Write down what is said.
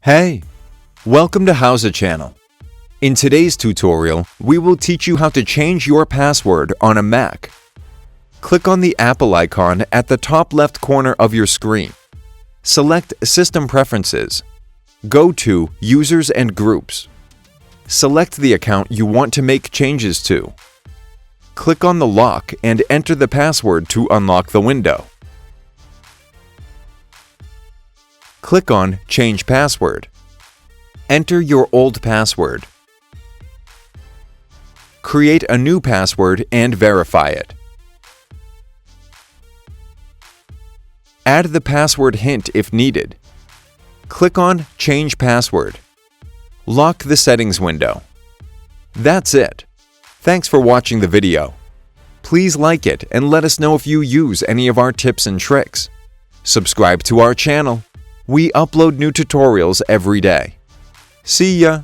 Hey, welcome to Howza channel. In today's tutorial, we will teach you how to change your password on a Mac. Click on the Apple icon at the top left corner of your screen. Select System Preferences. Go to Users and Groups. Select the account you want to make changes to. Click on the lock and enter the password to unlock the window. Click on Change Password. Enter your old password. Create a new password and verify it. Add the password hint if needed. Click on Change Password. Lock the settings window. That's it. Thanks for watching the video. Please like it and let us know if you use any of our tips and tricks. Subscribe to our channel. We upload new tutorials every day. See ya!